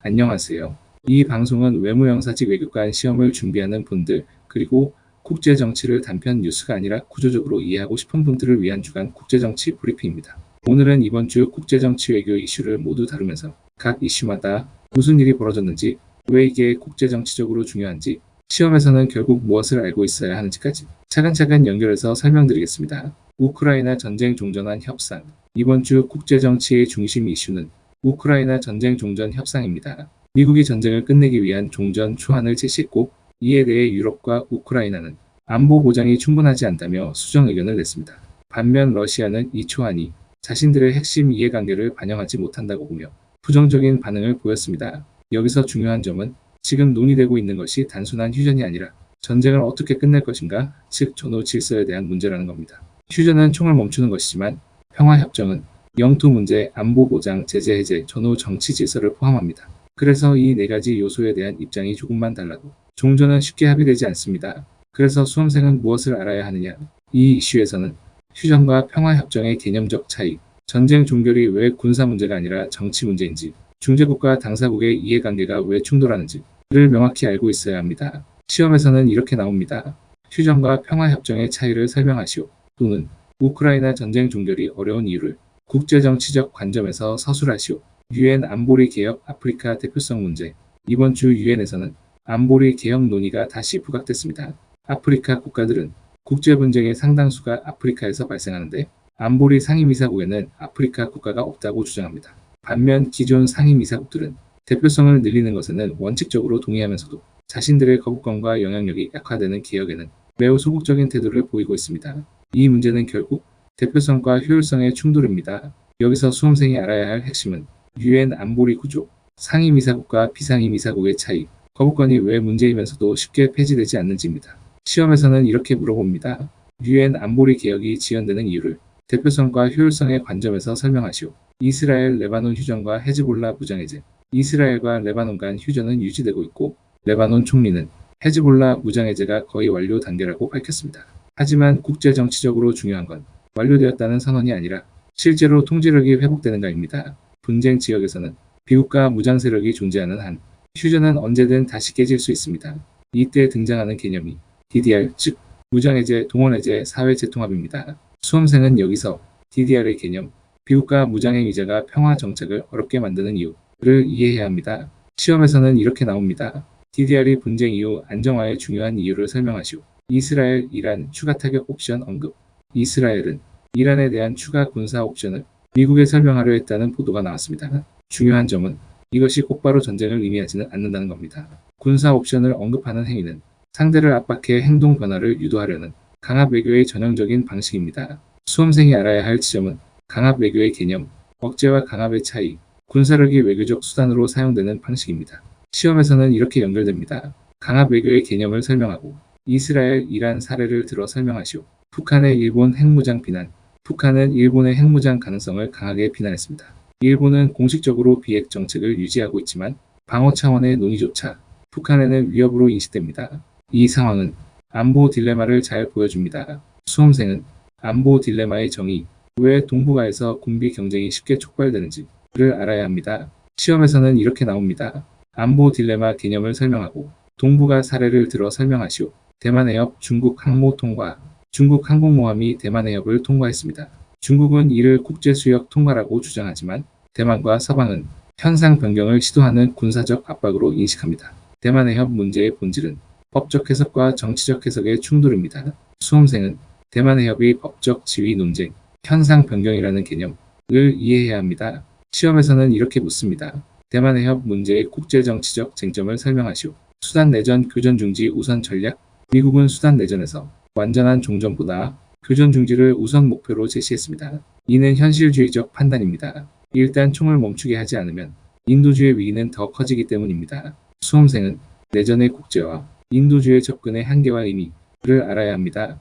안녕하세요. 이 방송은 외무영사직 외교관 시험을 준비하는 분들, 그리고 국제정치를 단편 뉴스가 아니라 구조적으로 이해하고 싶은 분들을 위한 주간 국제정치 브리핑입니다. 오늘은 이번 주 국제정치 외교 이슈를 모두 다루면서 각 이슈마다 무슨 일이 벌어졌는지, 왜 이게 국제정치적으로 중요한지, 시험에서는 결국 무엇을 알고 있어야 하는지까지 차근차근 연결해서 설명드리겠습니다. 우크라이나 전쟁 종전안 협상. 이번 주 국제정치의 중심 이슈는 우크라이나 전쟁 종전 협상입니다. 미국이 전쟁을 끝내기 위한 종전 초안을 제시했고, 이에 대해 유럽과 우크라이나는 안보 보장이 충분하지 않다며 수정 의견을 냈습니다. 반면 러시아는 이 초안이 자신들의 핵심 이해관계를 반영하지 못한다고 보며 부정적인 반응을 보였습니다. 여기서 중요한 점은 지금 논의되고 있는 것이 단순한 휴전이 아니라 전쟁을 어떻게 끝낼 것인가, 즉 전후 질서에 대한 문제라는 겁니다. 휴전은 총을 멈추는 것이지만 평화협정은 영토 문제, 안보 보장, 제재 해제, 전후 정치 질서를 포함합니다. 그래서 이 네 가지 요소에 대한 입장이 조금만 달라도 종전은 쉽게 합의되지 않습니다. 그래서 수험생은 무엇을 알아야 하느냐? 이 이슈에서는 휴전과 평화협정의 개념적 차이, 전쟁 종결이 왜 군사 문제가 아니라 정치 문제인지, 중재국과 당사국의 이해관계가 왜 충돌하는지를 명확히 알고 있어야 합니다. 시험에서는 이렇게 나옵니다. 휴전과 평화협정의 차이를 설명하시오. 또는 우크라이나 전쟁 종결이 어려운 이유를 국제정치적 관점에서 서술하시오. 유엔 안보리 개혁 아프리카 대표성 문제. 이번 주 유엔에서는 안보리 개혁 논의가 다시 부각됐습니다. 아프리카 국가들은 국제 분쟁의 상당수가 아프리카에서 발생하는데 안보리 상임이사국에는 아프리카 국가가 없다고 주장합니다. 반면 기존 상임이사국들은 대표성을 늘리는 것에는 원칙적으로 동의하면서도 자신들의 거부권과 영향력이 약화되는 개혁에는 매우 소극적인 태도를 보이고 있습니다. 이 문제는 결국 대표성과 효율성의 충돌입니다. 여기서 수험생이 알아야 할 핵심은 유엔 안보리 구조, 상임이사국과 비상임이사국의 차이, 거부권이 왜 문제이면서도 쉽게 폐지되지 않는지입니다. 시험에서는 이렇게 물어봅니다. 유엔 안보리 개혁이 지연되는 이유를 대표성과 효율성의 관점에서 설명하시오. 이스라엘 레바논 휴전과 헤즈볼라 무장해제. 이스라엘과 레바논 간 휴전은 유지되고 있고, 레바논 총리는 헤즈볼라 무장해제가 거의 완료 단계라고 밝혔습니다. 하지만 국제정치적으로 중요한 건 완료되었다는 선언이 아니라 실제로 통제력이 회복되는가입니다. 분쟁 지역에서는 비국가 무장 세력이 존재하는 한 휴전은 언제든 다시 깨질 수 있습니다. 이때 등장하는 개념이 DDR, 즉 무장해제, 동원해제, 사회재통합입니다. 수험생은 여기서 DDR의 개념, 비국가 무장의 위자가 평화 정착을 어렵게 만드는 이유를 이해해야 합니다. 시험에서는 이렇게 나옵니다. DDR이 분쟁 이후 안정화의 중요한 이유를 설명하시오. 이스라엘, 이란 추가 타격 옵션 언급. 이스라엘은 이란에 대한 추가 군사 옵션을 미국에 설명하려 했다는 보도가 나왔습니다. 중요한 점은 이것이 곧바로 전쟁을 의미하지는 않는다는 겁니다. 군사 옵션을 언급하는 행위는 상대를 압박해 행동 변화를 유도하려는 강압 외교의 전형적인 방식입니다. 수험생이 알아야 할 지점은 강압 외교의 개념, 억제와 강압의 차이, 군사력이 외교적 수단으로 사용되는 방식입니다. 시험에서는 이렇게 연결됩니다. 강압 외교의 개념을 설명하고 이스라엘, 이란 사례를 들어 설명하시오. 북한의 일본 핵무장 비난. 북한은 일본의 핵무장 가능성을 강하게 비난했습니다. 일본은 공식적으로 비핵 정책을 유지하고 있지만 방어 차원의 논의조차 북한에는 위협으로 인식됩니다. 이 상황은 안보 딜레마를 잘 보여줍니다. 수험생은 안보 딜레마의 정의, 왜 동북아에서 군비 경쟁이 쉽게 촉발되는지를 알아야 합니다. 시험에서는 이렇게 나옵니다. 안보 딜레마 개념을 설명하고 동북아 사례를 들어 설명하시오. 대만 해협 중국 항모 통과. 중국 항공모함이 대만 해협을 통과했습니다. 중국은 이를 국제수역 통과라고 주장하지만 대만과 서방은 현상 변경을 시도하는 군사적 압박으로 인식합니다. 대만 해협 문제의 본질은 법적 해석과 정치적 해석의 충돌입니다. 수험생은 대만 해협이 법적 지위 논쟁, 현상 변경이라는 개념을 이해해야 합니다. 시험에서는 이렇게 묻습니다. 대만 해협 문제의 국제정치적 쟁점을 설명하시오. 수단 내전 교전 중지 우선 전략. 미국은 수단 내전에서 완전한 종전보다 교전 중지를 우선 목표로 제시했습니다. 이는 현실주의적 판단입니다. 일단 총을 멈추게 하지 않으면 인도주의 위기는 더 커지기 때문입니다. 수험생은 내전의 국제와 인도주의 접근의 한계와 의미를 알아야 합니다.